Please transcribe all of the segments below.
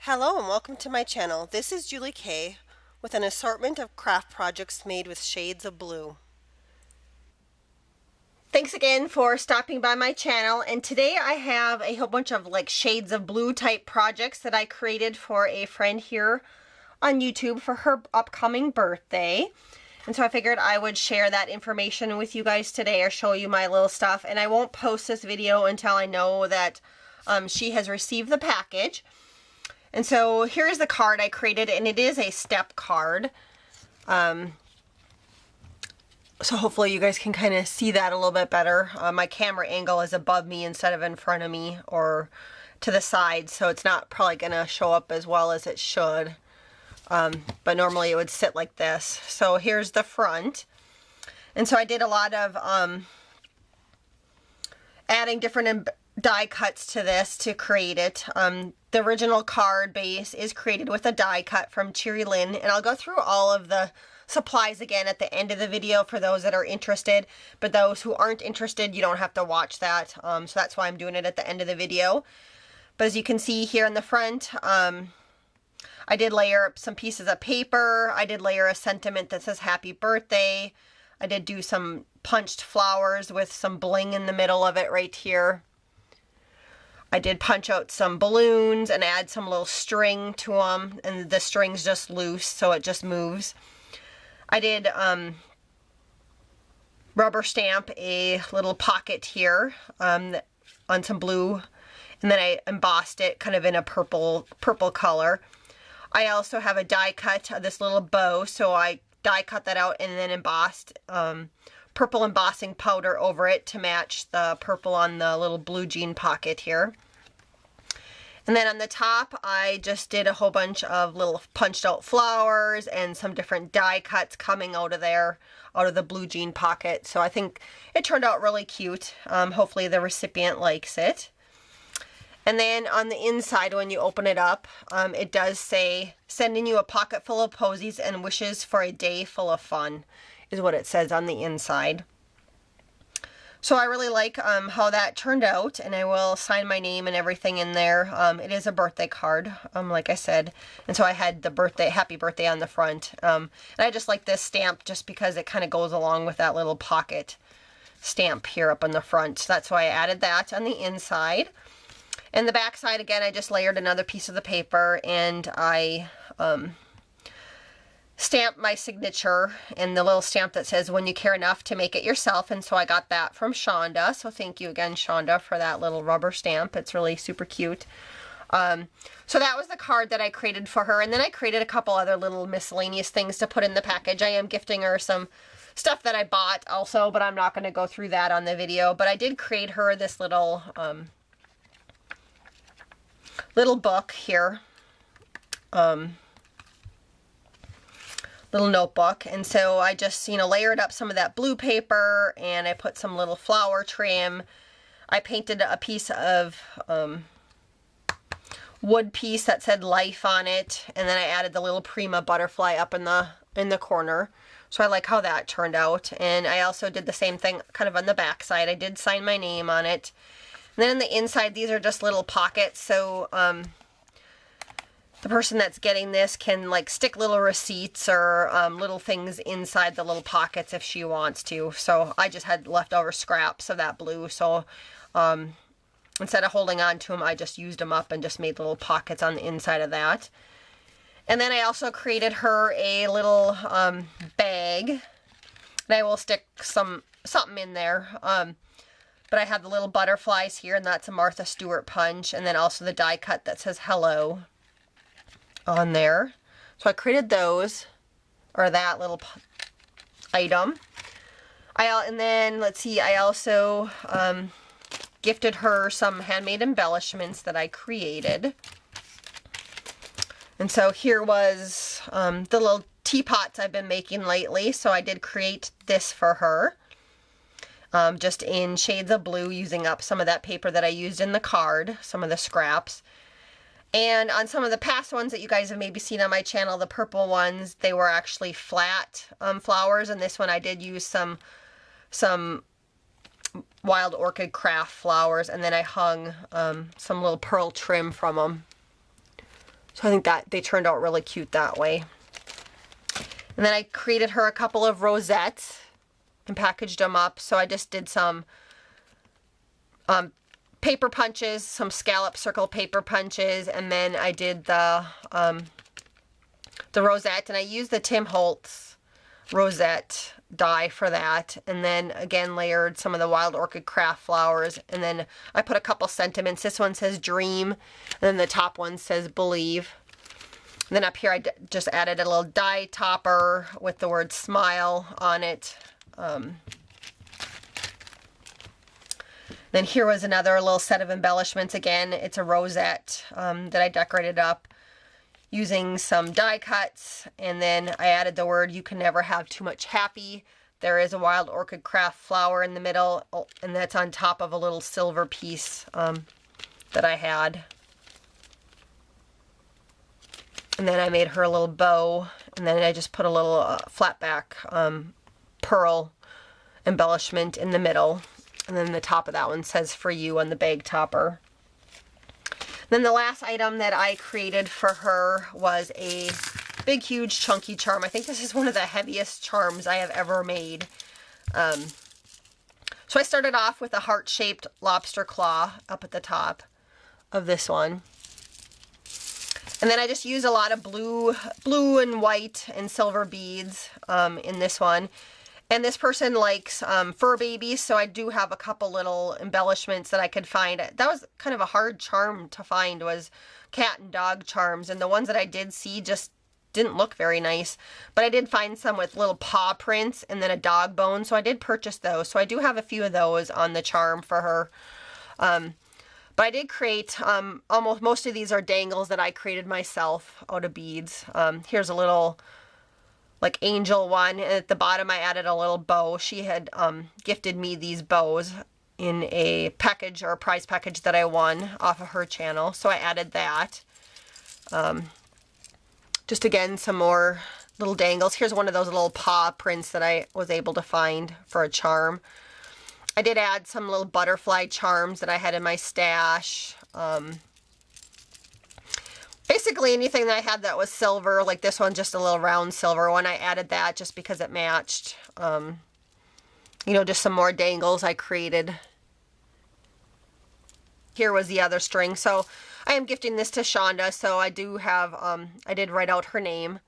Hello and welcome to my channel. This is Julie Kay with an assortment of craft projects made with shades of blue. Thanks again for stopping by my channel, and today I have a whole bunch of like shades of blue type projects that I created for a friend here on YouTube for her upcoming birthday. And so I figured I would share that information with you guys today, or show you my little stuff, and I won't post this video until I know that she has received the package. And so here's the card I created, and it is a step card. So hopefully you guys can kind of see that a little bit better. My camera angle is above me instead of in front of me or to the side, so it's not probably going to show up as well as it should. But normally it would sit like this. So here's the front. And so I did a lot of adding different die cuts to this to create it. The original card base is created with a die cut from Cherry Lynn, and I'll go through all of the supplies again at the end of the video for those that are interested, but those who aren't interested, you don't have to watch that. So that's why I'm doing it at the end of the video. But as you can see here in the front, I did layer up some pieces of paper. I did layer a sentiment that says happy birthday. I did do some punched flowers with some bling in the middle of it right here. I did punch out some balloons and add some little string to them, and the string's just loose, so it just moves. I did rubber stamp a little pocket here on some blue, and then I embossed it kind of in a purple color. I also have a die cut of this little bow, so I die cut that out and then embossed purple embossing powder over it to match the purple on the little blue jean pocket here. And then on the top, I just did a whole bunch of little punched out flowers and some different die cuts coming out of there, out of the blue jean pocket. So I think it turned out really cute. Hopefully the recipient likes it. And then on the inside, when you open it up, it does say, sending you a pocket full of posies and wishes for a day full of fun, is what it says on the inside. So I really like how that turned out, and I will sign my name and everything in there. It is a birthday card, like I said, and so I had the birthday, happy birthday on the front. And I just like this stamp just because it kind of goes along with that little pocket stamp here up on the front. So that's why I added that on the inside. And the back side, again, I just layered another piece of the paper, and I stamped my signature and the little stamp that says when you care enough to make it yourself. And so I got that from Shonda. So thank you again, Shonda, for that little rubber stamp. It's really super cute. So that was the card that I created for her. And then I created a couple other little miscellaneous things to put in the package. I am gifting her some stuff that I bought also, but I'm not going to go through that on the video. But I did create her this little little book here. Little notebook, and so I just layered up some of that blue paper, and I put some little flower trim. I painted a piece of wood piece that said life on it, and then I added the little Prima butterfly up in the corner. So I like how that turned out. And I also did the same thing kind of on the back side. I did sign my name on it. And then on the inside, these are just little pockets, so the person that's getting this can like stick little receipts or little things inside the little pockets if she wants to. So I just had leftover scraps of that blue, so instead of holding on to them, I just used them up and just made little pockets on the inside of that. And then I also created her a little bag, and I will stick something in there. But I have the little butterflies here, and that's a Martha Stewart punch, and then also the die cut that says hello on there. So I created those, or that little item. And then let's see, I also gifted her some handmade embellishments that I created. And so here was the little teapots I've been making lately. So I did create this for her, just in shades of blue, using up some of that paper that I used in the card, some of the scraps. And on some of the past ones that you guys have maybe seen on my channel, the purple ones, they were actually flat flowers. And this one I did use some wild orchid craft flowers. And then I hung some little pearl trim from them. So I think that they turned out really cute that way. And then I created her a couple of rosettes and packaged them up. So I just did some paper punches, some scallop circle paper punches, and then I did the rosette, and I used the Tim Holtz rosette die for that, and then again layered some of the wild orchid craft flowers, and then I put a couple sentiments. This one says dream, and then the top one says believe. And then up here I just added a little die topper with the word smile on it. Then here was another little set of embellishments. Again, it's a rosette that I decorated up using some die cuts, and then I added the word you can never have too much happy. There is a wild orchid craft flower in the middle, and that's on top of a little silver piece that I had. And then I made her a little bow, and then I just put a little flat back pearl embellishment in the middle. And then the top of that one says for you on the bag topper. Then the last item that I created for her was a big, huge, chunky charm. I think this is one of the heaviest charms I have ever made. So I started off with a heart-shaped lobster claw up at the top of this one. And then I just used a lot of blue and white and silver beads in this one. And this person likes fur babies, so I do have a couple little embellishments that I could find. That was kind of a hard charm to find, was cat and dog charms. And the ones that I did see just didn't look very nice. But I did find some with little paw prints and then a dog bone, so I did purchase those. So I do have a few of those on the charm for her. But I did create, almost most of these are dangles that I created myself out of beads. Here's a little like angel one, and at the bottom I added a little bow. She had gifted me these bows in a package or a prize package that I won off of her channel, so I added that. Just again, some more little dangles. Here's one of those little paw prints that I was able to find for a charm. I did add some little butterfly charms that I had in my stash. Basically anything that I had that was silver, like this one, just a little round silver one, I added that just because it matched. You know, just some more dangles I created. Here was the other string. So I am gifting this to Shonda, so I do have, I did write out her name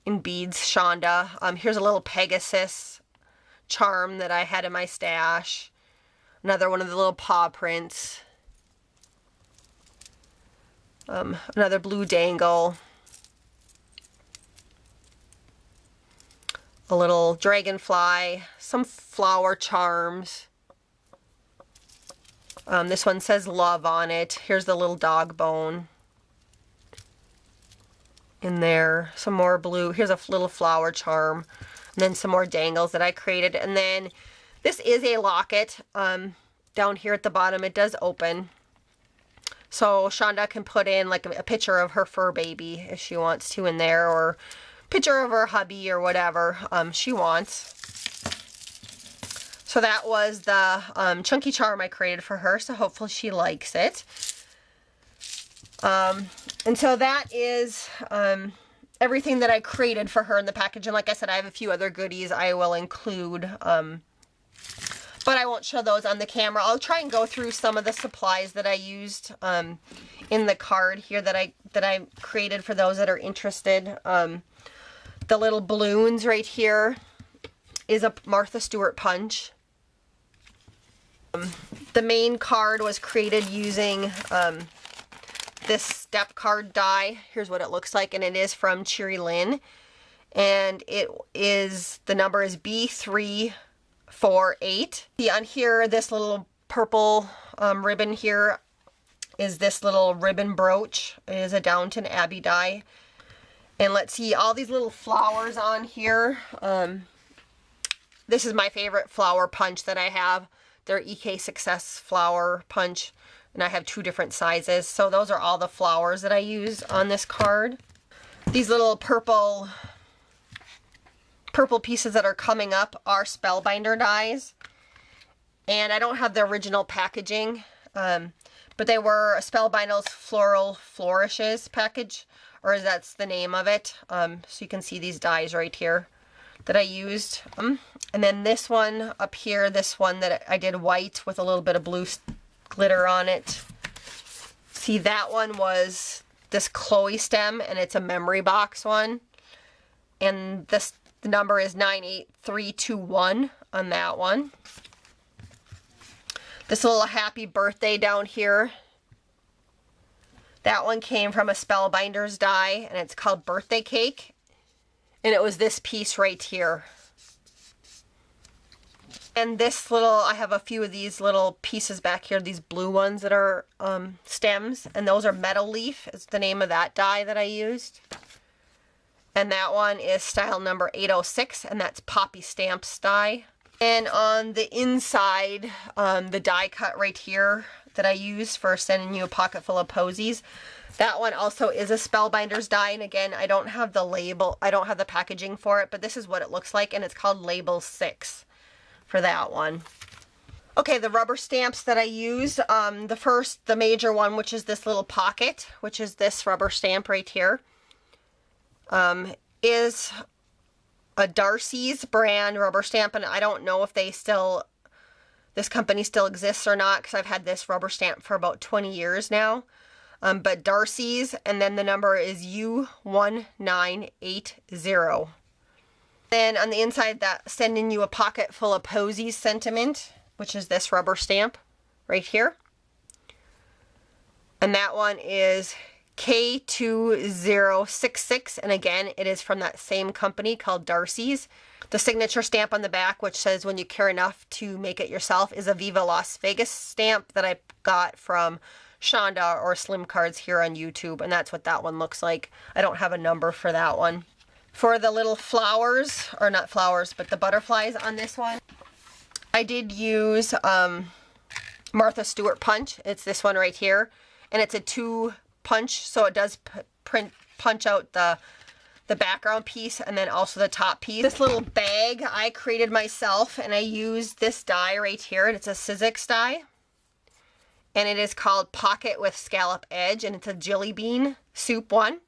in beads, Shonda. Here's a little Pegasus charm that I had in my stash. Another one of the little paw prints. Another blue dangle, a little dragonfly, some flower charms. This one says love on it. Here's the little dog bone in there. Some more blue. Here's a little flower charm. And then some more dangles that I created. And then this is a locket. Down here at the bottom it does open. So Shonda can put in like a picture of her fur baby if she wants to in there, or picture of her hubby or whatever she wants. So that was the chunky charm I created for her, so hopefully she likes it. And so that is everything that I created for her in the package. And like I said, I have a few other goodies I will include, but I won't show those on the camera. I'll try and go through some of the supplies that I used in the card here that I created for those that are interested. The little balloons right here is a Martha Stewart punch. The main card was created using this step card die. Here's what it looks like, and it is from Cheery Lynn. And the number is B348. See on here, this little purple ribbon here is this little ribbon brooch. It is a Downton Abbey die. And let's see, all these little flowers on here. This is my favorite flower punch that I have. They're EK Success flower punch, and I have 2 different sizes. So those are all the flowers that I use on this card. These little purple pieces that are coming up are Spellbinder dies, and I don't have the original packaging, but but they were Spellbinders Floral Flourishes package, or that's the name of it. So you can see these dies right here that I used. And then this one up here, this one that I did white with a little bit of blue glitter on it. See, that one was this Chloe stem, and it's a memory box one. And the number is 98321 on that one. This little happy birthday down here, that one came from a Spellbinders die, and it's called Birthday Cake. And it was this piece right here. And this little, I have a few of these little pieces back here, these blue ones that are stems, and those are Meadow Leaf, is the name of that die that I used. And that one is style number 806, and that's Poppy Stamps die. And on the inside, the die cut right here that I used for sending you a pocket full of posies, that one also is a Spellbinders die, and again, I don't have the label, I don't have the packaging for it, but this is what it looks like, and it's called Label 6 for that one. Okay, the rubber stamps that I used, the major one, which is this little pocket, which is this rubber stamp right here, is a Darcy's brand rubber stamp, and I don't know if they still, this company still exists or not, because I've had this rubber stamp for about 20 years now. But Darcy's, and then the number is U1980. Then on the inside, that sending you a pocket full of posies sentiment, which is this rubber stamp right here. And that one is K2066, and again, it is from that same company called Darcy's. The signature stamp on the back, which says when you care enough to make it yourself, is a Viva Las Vegas stamp that I got from Shonda or Slim Cards here on YouTube, and that's what that one looks like. I don't have a number for that one. For the little flowers, or not flowers, but the butterflies on this one, I did use Martha Stewart punch. It's this one right here, and it's a 2 punch, so it does punch out the background piece and then also the top piece. This little bag I created myself, and I used this die right here, and it's a Sizzix die. And it is called Pocket with Scallop Edge, and it's a Jelly Bean Soup one.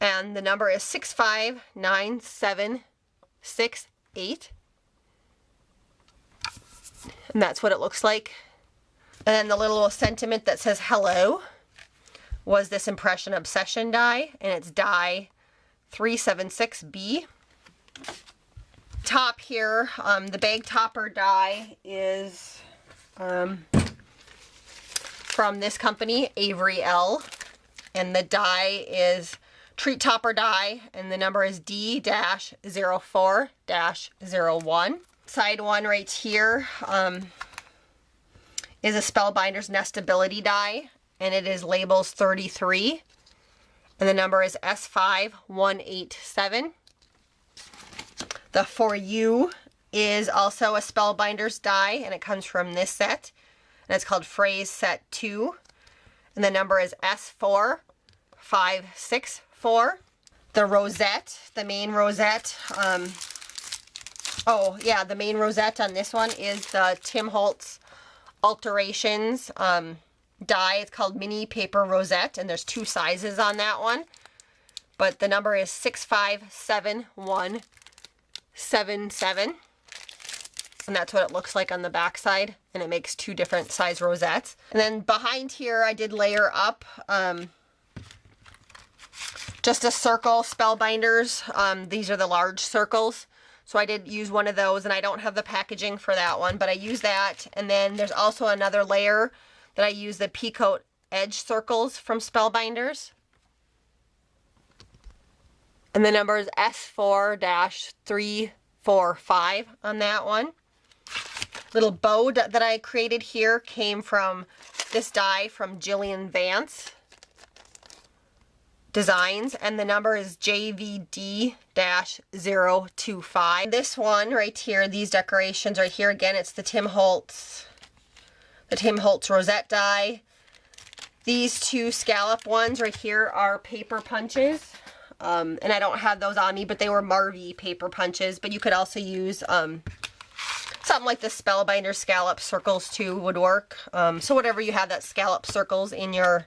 And the number is 659768. And that's what it looks like. And then the little sentiment that says hello was this Impression Obsession die, and it's die 376B. Top here, the bag topper die is from this company, Avery L. And the die is Treat Topper die, and the number is D-04-01. Side one right here is a Spellbinders Nestability die, and it is labels 33. And the number is S5187. The For You is also a Spellbinders die, and it comes from this set. And it's called Phrase Set 2. And the number is S4564. The rosette, the main rosette. The main rosette on this one is the Tim Holtz Alterations die. It's called Mini Paper Rosette, and there's 2 sizes on that one. But the number is 657177. And that's what it looks like on the back side, and it makes 2 different size rosettes. And then behind here I did layer up just a circle Spellbinders. These are the large circles, so I did use one of those, and I don't have the packaging for that one, but I use that. And then there's also another layer that I use, the Peacoat Edge circles from Spellbinders. And the number is S4-345 on that one. Little bow that I created here came from this die from Jillian Vance Designs, and the number is JVD-025. This one right here, these decorations right here, again, it's the Tim Holtz rosette die. These 2 scallop ones right here are paper punches. And I don't have those on me, but they were Marvy paper punches, but you could also use Something like the Spellbinder scallop circles too would work. So whatever you have that scallop circles in your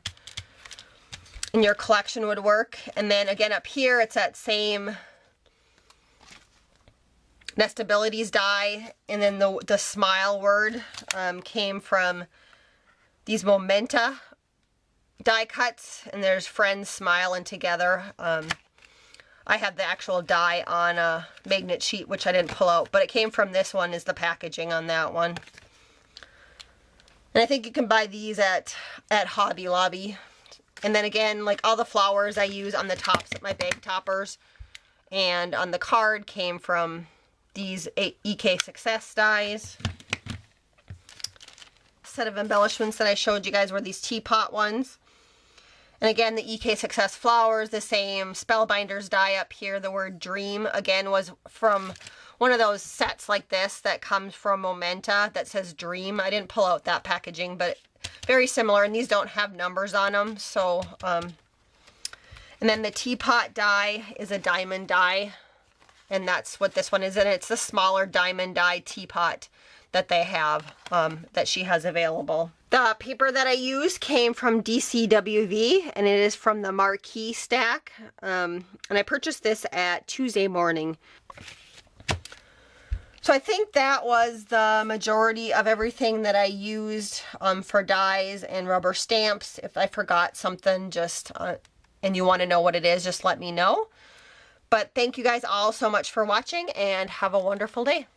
collection would work. And then again up here, it's that same Nestabilities die, and then the smile word came from these Momenta die cuts, and there's friends smiling together. I have the actual die on a magnet sheet, which I didn't pull out, but it came from this one is the packaging on that one. And I think you can buy these at Hobby Lobby. And then again, like all the flowers I use on the tops of my bag toppers and on the card came from these EK Success dies. Set of embellishments that I showed you guys were these teapot ones. And again, the EK Success flowers, the same Spellbinders die up here. The word dream, again, was from one of those sets like this that comes from Momenta that says dream. I didn't pull out that packaging, but very similar. And these don't have numbers on them. So, and then the teapot die is a diamond die. And that's what this one is. And it's the smaller diamond die teapot that they have, that she has available. The paper that I used came from DCWV, and it is from the Marquee stack. And I purchased this at Tuesday morning. So I think that was the majority of everything that I used for dies and rubber stamps. If I forgot something, just and you want to know what it is, just let me know. But thank you guys all so much for watching, and have a wonderful day.